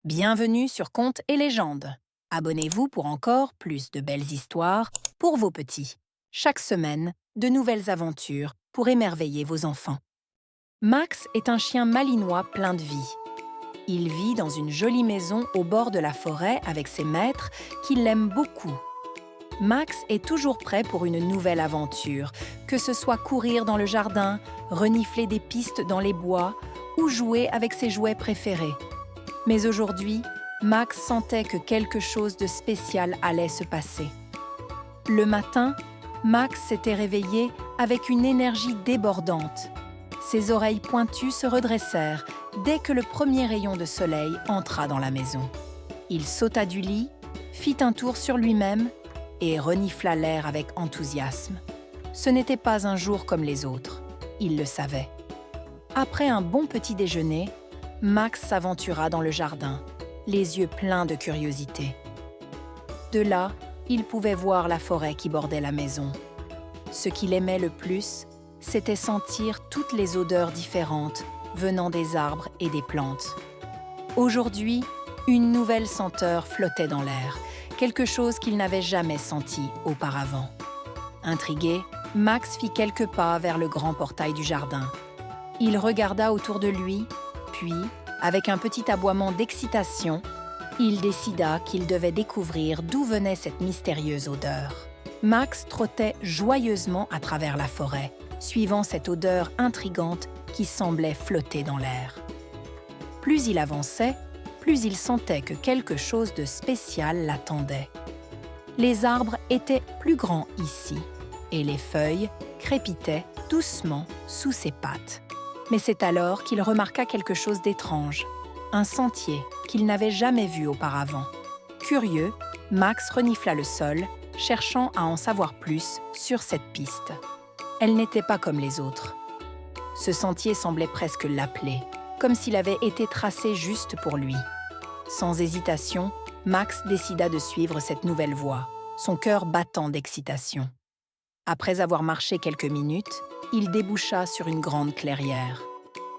Bienvenue sur Contes et légendes. Abonnez-vous pour encore plus de belles histoires pour vos petits. Chaque semaine, de nouvelles aventures pour émerveiller vos enfants. Max est un chien malinois plein de vie. Il vit dans une jolie maison au bord de la forêt avec ses maîtres qui l'aiment beaucoup. Max est toujours prêt pour une nouvelle aventure, que ce soit courir dans le jardin, renifler des pistes dans les bois ou jouer avec ses jouets préférés. Mais aujourd'hui, Max sentait que quelque chose de spécial allait se passer. Le matin, Max s'était réveillé avec une énergie débordante. Ses oreilles pointues se redressèrent dès que le premier rayon de soleil entra dans la maison. Il sauta du lit, fit un tour sur lui-même et renifla l'air avec enthousiasme. Ce n'était pas un jour comme les autres, il le savait. Après un bon petit déjeuner, Max s'aventura dans le jardin, les yeux pleins de curiosité. De là, il pouvait voir la forêt qui bordait la maison. Ce qu'il aimait le plus, c'était sentir toutes les odeurs différentes venant des arbres et des plantes. Aujourd'hui, une nouvelle senteur flottait dans l'air, quelque chose qu'il n'avait jamais senti auparavant. Intrigué, Max fit quelques pas vers le grand portail du jardin. Il regarda autour de lui, puis, avec un petit aboiement d'excitation, il décida qu'il devait découvrir d'où venait cette mystérieuse odeur. Max trottait joyeusement à travers la forêt, suivant cette odeur intrigante qui semblait flotter dans l'air. Plus il avançait, plus il sentait que quelque chose de spécial l'attendait. Les arbres étaient plus grands ici, et les feuilles crépitaient doucement sous ses pattes. Mais c'est alors qu'il remarqua quelque chose d'étrange, un sentier qu'il n'avait jamais vu auparavant. Curieux, Max renifla le sol, cherchant à en savoir plus sur cette piste. Elle n'était pas comme les autres. Ce sentier semblait presque l'appeler, comme s'il avait été tracé juste pour lui. Sans hésitation, Max décida de suivre cette nouvelle voie, son cœur battant d'excitation. Après avoir marché quelques minutes, il déboucha sur une grande clairière.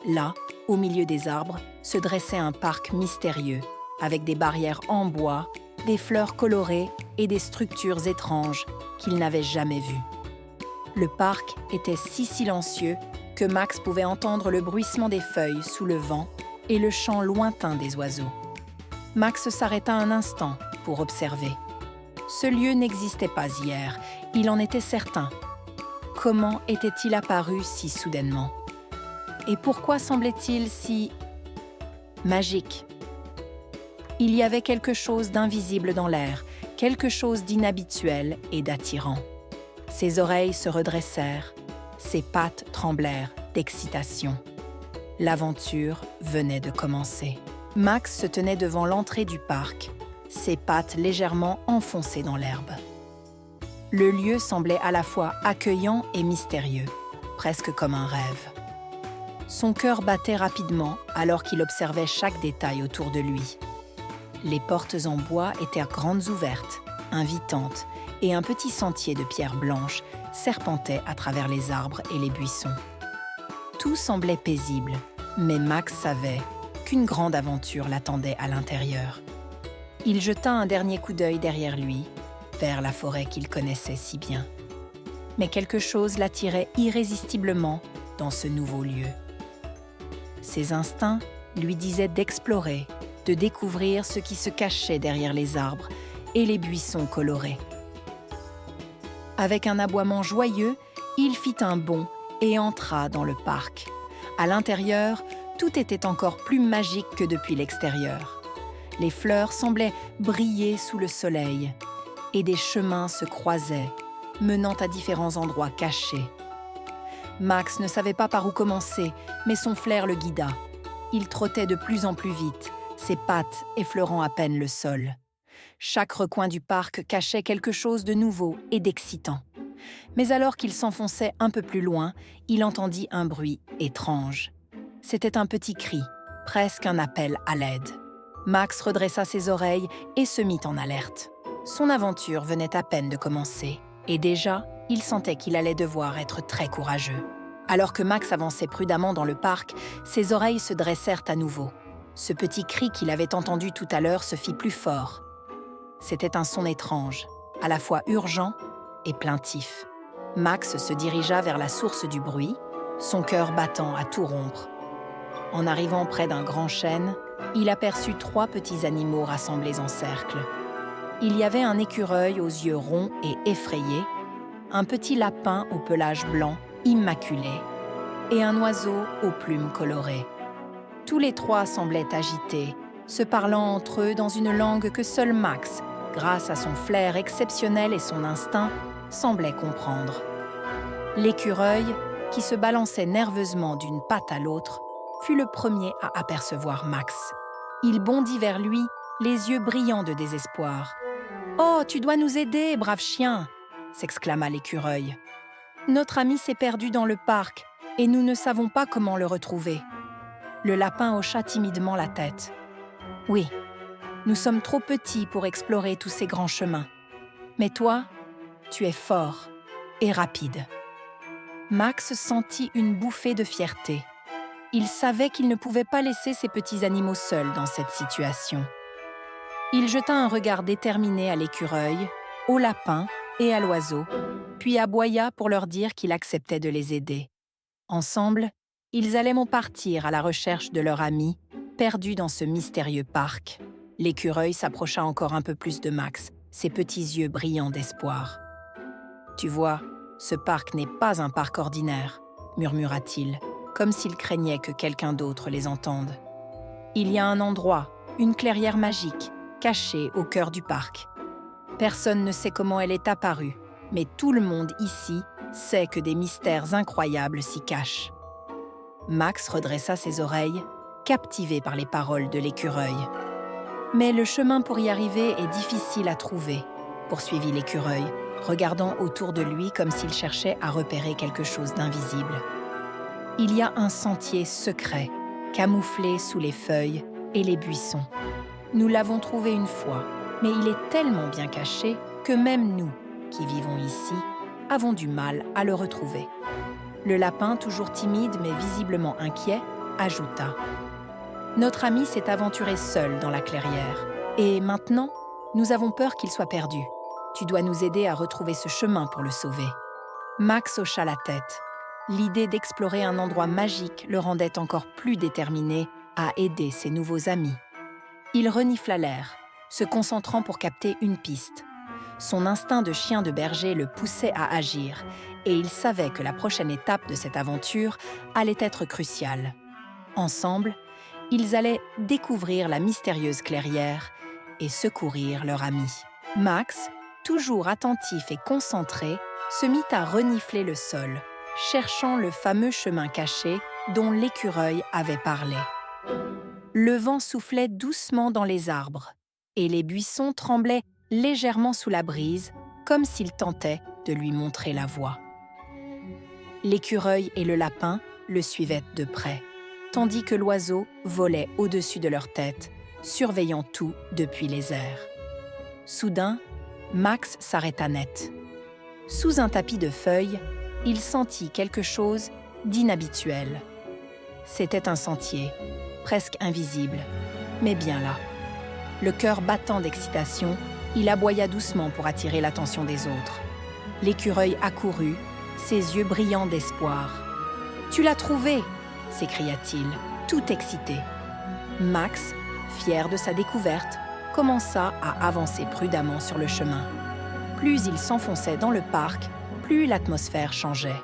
Là, au milieu des arbres, se dressait un parc mystérieux, avec des barrières en bois, des fleurs colorées et des structures étranges qu'il n'avait jamais vues. Le parc était si silencieux que Max pouvait entendre le bruissement des feuilles sous le vent et le chant lointain des oiseaux. Max s'arrêta un instant pour observer. Ce lieu n'existait pas hier, il en était certain. Comment était-il apparu si soudainement? Et pourquoi semblait-il si magique? Il y avait quelque chose d'invisible dans l'air, quelque chose d'inhabituel et d'attirant. Ses oreilles se redressèrent, ses pattes tremblèrent d'excitation. L'aventure venait de commencer. Max se tenait devant l'entrée du parc, ses pattes légèrement enfoncées dans l'herbe. Le lieu semblait à la fois accueillant et mystérieux, presque comme un rêve. Son cœur battait rapidement alors qu'il observait chaque détail autour de lui. Les portes en bois étaient grandes ouvertes, invitantes, et un petit sentier de pierre blanche serpentait à travers les arbres et les buissons. Tout semblait paisible, mais Max savait qu'une grande aventure l'attendait à l'intérieur. Il jeta un dernier coup d'œil derrière lui, vers la forêt qu'il connaissait si bien. Mais quelque chose l'attirait irrésistiblement dans ce nouveau lieu. Ses instincts lui disaient d'explorer, de découvrir ce qui se cachait derrière les arbres et les buissons colorés. Avec un aboiement joyeux, il fit un bond et entra dans le parc. À l'intérieur, tout était encore plus magique que depuis l'extérieur. Les fleurs semblaient briller sous le soleil et des chemins se croisaient, menant à différents endroits cachés. Max ne savait pas par où commencer, mais son flair le guida. Il trottait de plus en plus vite, ses pattes effleurant à peine le sol. Chaque recoin du parc cachait quelque chose de nouveau et d'excitant. Mais alors qu'il s'enfonçait un peu plus loin, il entendit un bruit étrange. C'était un petit cri, presque un appel à l'aide. Max redressa ses oreilles et se mit en alerte. Son aventure venait à peine de commencer, et déjà, il sentait qu'il allait devoir être très courageux. Alors que Max avançait prudemment dans le parc, ses oreilles se dressèrent à nouveau. Ce petit cri qu'il avait entendu tout à l'heure se fit plus fort. C'était un son étrange, à la fois urgent et plaintif. Max se dirigea vers la source du bruit, son cœur battant à tout rompre. En arrivant près d'un grand chêne, il aperçut 3 petits animaux rassemblés en cercle. Il y avait un écureuil aux yeux ronds et effrayés, un petit lapin au pelage blanc immaculé et un oiseau aux plumes colorées. Tous les 3 semblaient agités, se parlant entre eux dans une langue que seul Max, grâce à son flair exceptionnel et son instinct, semblait comprendre. L'écureuil, qui se balançait nerveusement d'une patte à l'autre, fut le premier à apercevoir Max. Il bondit vers lui, les yeux brillants de désespoir. « Oh, tu dois nous aider, brave chien !» s'exclama l'écureuil. « Notre ami s'est perdu dans le parc et nous ne savons pas comment le retrouver. » Le lapin hocha timidement la tête. « Oui, nous sommes trop petits pour explorer tous ces grands chemins. Mais toi, tu es fort et rapide. » Max sentit une bouffée de fierté. Il savait qu'il ne pouvait pas laisser ces petits animaux seuls dans cette situation. Il jeta un regard déterminé à l'écureuil, au lapin et à l'oiseau, puis aboya pour leur dire qu'il acceptait de les aider. Ensemble, ils allaient partir à la recherche de leur ami, perdu dans ce mystérieux parc. L'écureuil s'approcha encore un peu plus de Max, ses petits yeux brillants d'espoir. « Tu vois, ce parc n'est pas un parc ordinaire, » murmura-t-il, comme s'il craignait que quelqu'un d'autre les entende. « Il y a un endroit, une clairière magique, cachée au cœur du parc. Personne ne sait comment elle est apparue, mais tout le monde ici sait que des mystères incroyables s'y cachent. » Max redressa ses oreilles, captivé par les paroles de l'écureuil. « Mais le chemin pour y arriver est difficile à trouver, » poursuivit l'écureuil, regardant autour de lui comme s'il cherchait à repérer quelque chose d'invisible. « Il y a un sentier secret, camouflé sous les feuilles et les buissons. Nous l'avons trouvé une fois, mais il est tellement bien caché que même nous, qui vivons ici, avons du mal à le retrouver. » Le lapin, toujours timide mais visiblement inquiet, ajouta « Notre ami s'est aventuré seul dans la clairière, et maintenant, nous avons peur qu'il soit perdu. Tu dois nous aider à retrouver ce chemin pour le sauver. » Max hocha la tête. L'idée d'explorer un endroit magique le rendait encore plus déterminé à aider ses nouveaux amis. Il renifla l'air, se concentrant pour capter une piste. Son instinct de chien de berger le poussait à agir, et il savait que la prochaine étape de cette aventure allait être cruciale. Ensemble, ils allaient découvrir la mystérieuse clairière et secourir leur ami. Max, toujours attentif et concentré, se mit à renifler le sol, cherchant le fameux chemin caché dont l'écureuil avait parlé. Le vent soufflait doucement dans les arbres, et les buissons tremblaient légèrement sous la brise, comme s'ils tentaient de lui montrer la voie. L'écureuil et le lapin le suivaient de près, tandis que l'oiseau volait au-dessus de leur tête, surveillant tout depuis les airs. Soudain, Max s'arrêta net. Sous un tapis de feuilles, il sentit quelque chose d'inhabituel. C'était un sentier, presque invisible, mais bien là. Le cœur battant d'excitation, il aboya doucement pour attirer l'attention des autres. L'écureuil accourut, ses yeux brillants d'espoir. « Tu l'as trouvé !» s'écria-t-il, tout excité. Max, fier de sa découverte, commença à avancer prudemment sur le chemin. Plus il s'enfonçait dans le parc, plus l'atmosphère changeait.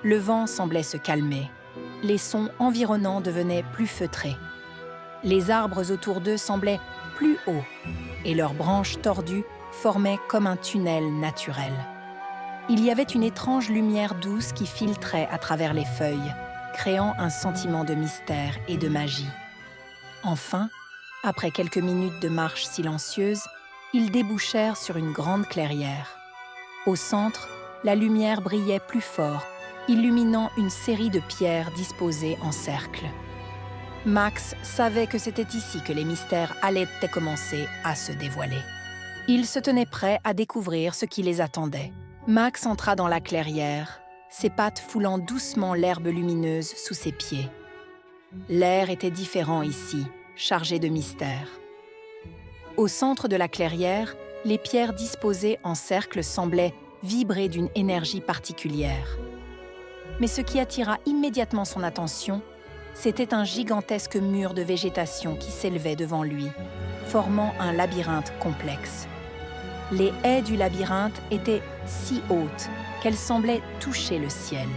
Le vent semblait se calmer. Les sons environnants devenaient plus feutrés. Les arbres autour d'eux semblaient plus hauts, et leurs branches tordues formaient comme un tunnel naturel. Il y avait une étrange lumière douce qui filtrait à travers les feuilles, créant un sentiment de mystère et de magie. Enfin, après quelques minutes de marche silencieuse, ils débouchèrent sur une grande clairière. Au centre, la lumière brillait plus fort, illuminant une série de pierres disposées en cercle. Max savait que c'était ici que les mystères allaient commencer à se dévoiler. Il se tenait prêt à découvrir ce qui les attendait. Max entra dans la clairière, ses pattes foulant doucement l'herbe lumineuse sous ses pieds. L'air était différent ici, chargé de mystère. Au centre de la clairière, les pierres disposées en cercle semblaient vibrer d'une énergie particulière. Mais ce qui attira immédiatement son attention, c'était un gigantesque mur de végétation qui s'élevait devant lui, formant un labyrinthe complexe. Les haies du labyrinthe étaient si hautes qu'elles semblaient toucher le ciel,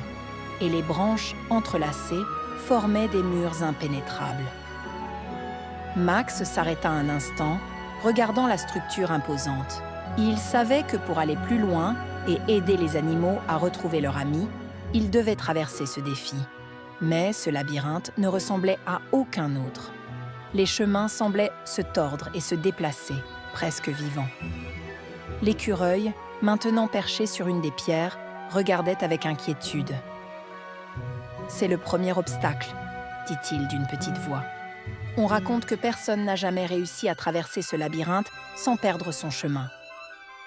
et les branches entrelacées formaient des murs impénétrables. Max s'arrêta un instant, regardant la structure imposante. Il savait que pour aller plus loin et aider les animaux à retrouver leur ami, il devait traverser ce défi. Mais ce labyrinthe ne ressemblait à aucun autre. Les chemins semblaient se tordre et se déplacer, presque vivants. L'écureuil, maintenant perché sur une des pierres, regardait avec inquiétude. « C'est le premier obstacle, » dit-il d'une petite voix. On raconte que personne n'a jamais réussi à traverser ce labyrinthe sans perdre son chemin.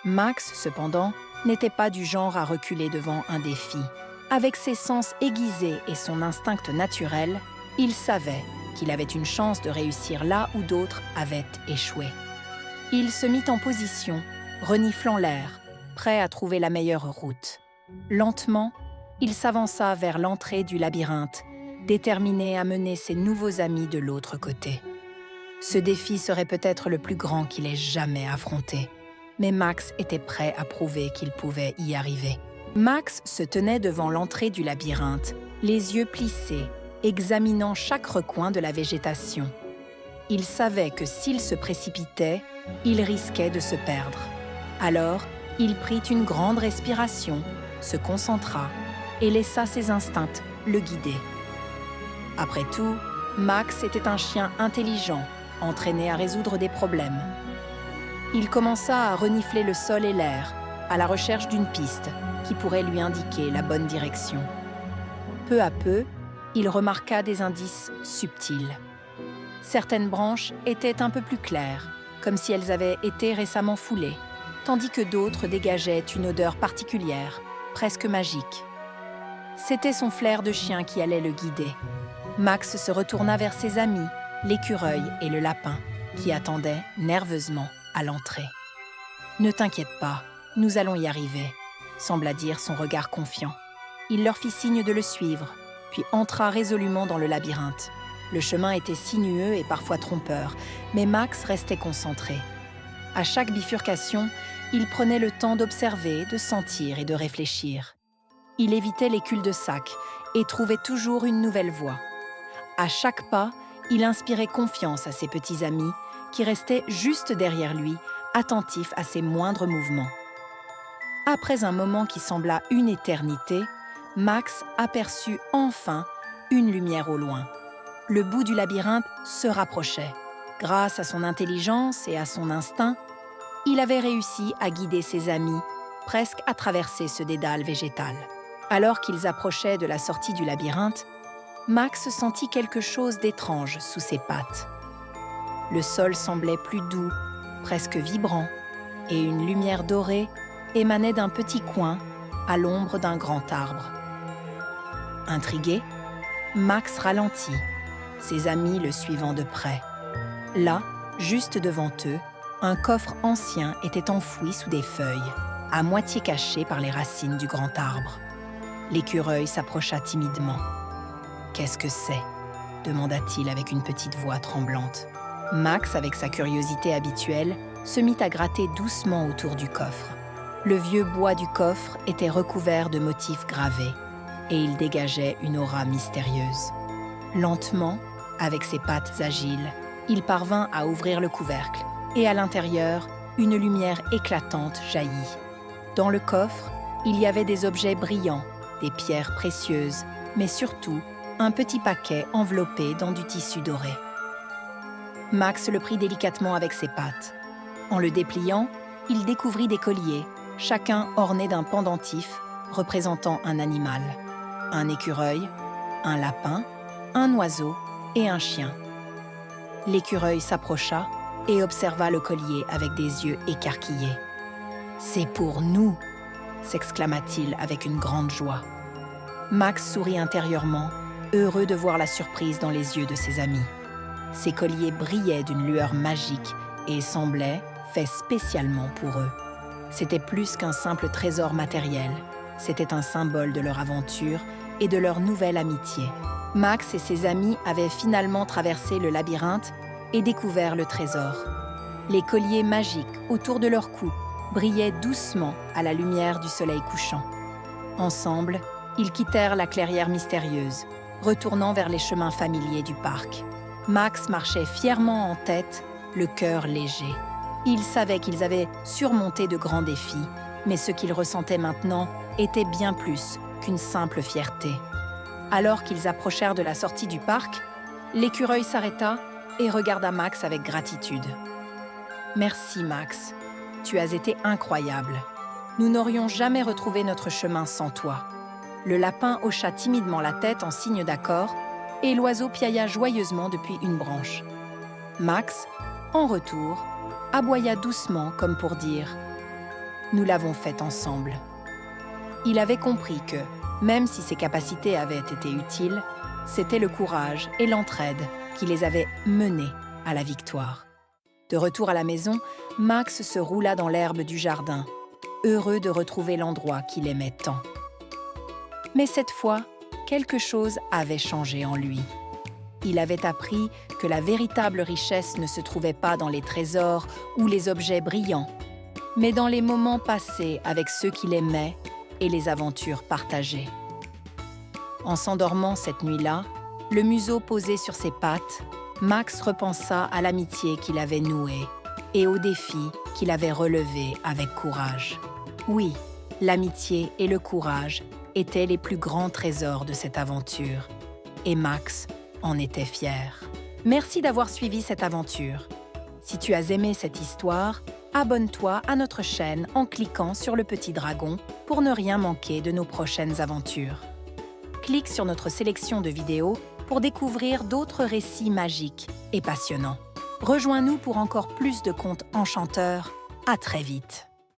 Max, cependant, n'était pas du genre à reculer devant un défi. Avec ses sens aiguisés et son instinct naturel, il savait qu'il avait une chance de réussir là où d'autres avaient échoué. Il se mit en position, reniflant l'air, prêt à trouver la meilleure route. Lentement, il s'avança vers l'entrée du labyrinthe, déterminé à mener ses nouveaux amis de l'autre côté. Ce défi serait peut-être le plus grand qu'il ait jamais affronté, mais Max était prêt à prouver qu'il pouvait y arriver. Max se tenait devant l'entrée du labyrinthe, les yeux plissés, examinant chaque recoin de la végétation. Il savait que s'il se précipitait, il risquait de se perdre. Alors, il prit une grande respiration, se concentra et laissa ses instincts le guider. Après tout, Max était un chien intelligent, entraîné à résoudre des problèmes. Il commença à renifler le sol et l'air, à la recherche d'une piste qui pourrait lui indiquer la bonne direction. Peu à peu, il remarqua des indices subtils. Certaines branches étaient un peu plus claires, comme si elles avaient été récemment foulées, tandis que d'autres dégageaient une odeur particulière, presque magique. C'était son flair de chien qui allait le guider. Max se retourna vers ses amis, l'écureuil et le lapin, qui attendaient nerveusement à l'entrée. « Ne t'inquiète pas, nous allons y arriver », sembla dire son regard confiant. Il leur fit signe de le suivre, puis entra résolument dans le labyrinthe. Le chemin était sinueux et parfois trompeur, mais Max restait concentré. À chaque bifurcation, il prenait le temps d'observer, de sentir et de réfléchir. Il évitait les culs-de-sac et trouvait toujours une nouvelle voie. À chaque pas, il inspirait confiance à ses petits amis qui restaient juste derrière lui, attentifs à ses moindres mouvements. Après un moment qui sembla une éternité, Max aperçut enfin une lumière au loin. Le bout du labyrinthe se rapprochait. Grâce à son intelligence et à son instinct, il avait réussi à guider ses amis, presque à traverser ce dédale végétal. Alors qu'ils approchaient de la sortie du labyrinthe, Max sentit quelque chose d'étrange sous ses pattes. Le sol semblait plus doux, presque vibrant, et une lumière dorée émanait d'un petit coin à l'ombre d'un grand arbre. Intrigué, Max ralentit, ses amis le suivant de près. Là, juste devant eux, un coffre ancien était enfoui sous des feuilles, à moitié caché par les racines du grand arbre. L'écureuil s'approcha timidement. « Qu'est-ce que c'est ?» demanda-t-il avec une petite voix tremblante. Max, avec sa curiosité habituelle, se mit à gratter doucement autour du coffre. Le vieux bois du coffre était recouvert de motifs gravés et il dégageait une aura mystérieuse. Lentement, avec ses pattes agiles, il parvint à ouvrir le couvercle et à l'intérieur, une lumière éclatante jaillit. Dans le coffre, il y avait des objets brillants, des pierres précieuses, mais surtout un petit paquet enveloppé dans du tissu doré. Max le prit délicatement avec ses pattes. En le dépliant, il découvrit des colliers, chacun orné d'un pendentif représentant un animal. Un écureuil, un lapin, un oiseau et un chien. L'écureuil s'approcha et observa le collier avec des yeux écarquillés. « C'est pour nous !» s'exclama-t-il avec une grande joie. Max sourit intérieurement, heureux de voir la surprise dans les yeux de ses amis. Ces colliers brillaient d'une lueur magique et semblaient faits spécialement pour eux. C'était plus qu'un simple trésor matériel. C'était un symbole de leur aventure et de leur nouvelle amitié. Max et ses amis avaient finalement traversé le labyrinthe et découvert le trésor. Les colliers magiques autour de leur cou brillaient doucement à la lumière du soleil couchant. Ensemble, ils quittèrent la clairière mystérieuse, retournant vers les chemins familiers du parc. Max marchait fièrement en tête, le cœur léger. Il savait qu'ils avaient surmonté de grands défis, mais ce qu'ils ressentaient maintenant était bien plus qu'une simple fierté. Alors qu'ils approchèrent de la sortie du parc, l'écureuil s'arrêta et regarda Max avec gratitude. « Merci Max, tu as été incroyable. Nous n'aurions jamais retrouvé notre chemin sans toi. » Le lapin hocha timidement la tête en signe d'accord et l'oiseau piailla joyeusement depuis une branche. Max, en retour, aboya doucement comme pour dire « Nous l'avons fait ensemble ». Il avait compris que, même si ses capacités avaient été utiles, c'était le courage et l'entraide qui les avaient menés à la victoire. De retour à la maison, Max se roula dans l'herbe du jardin, heureux de retrouver l'endroit qu'il aimait tant. Mais cette fois, quelque chose avait changé en lui. Il avait appris que la véritable richesse ne se trouvait pas dans les trésors ou les objets brillants, mais dans les moments passés avec ceux qu'il aimait et les aventures partagées. En s'endormant cette nuit-là, le museau posé sur ses pattes, Max repensa à l'amitié qu'il avait nouée et aux défis qu'il avait relevés avec courage. Oui, l'amitié et le courage étaient les plus grands trésors de cette aventure, et Max en était fier. Merci d'avoir suivi cette aventure. Si tu as aimé cette histoire, abonne-toi à notre chaîne en cliquant sur le petit dragon pour ne rien manquer de nos prochaines aventures. Clique sur notre sélection de vidéos pour découvrir d'autres récits magiques et passionnants. Rejoins-nous pour encore plus de contes enchanteurs. À très vite!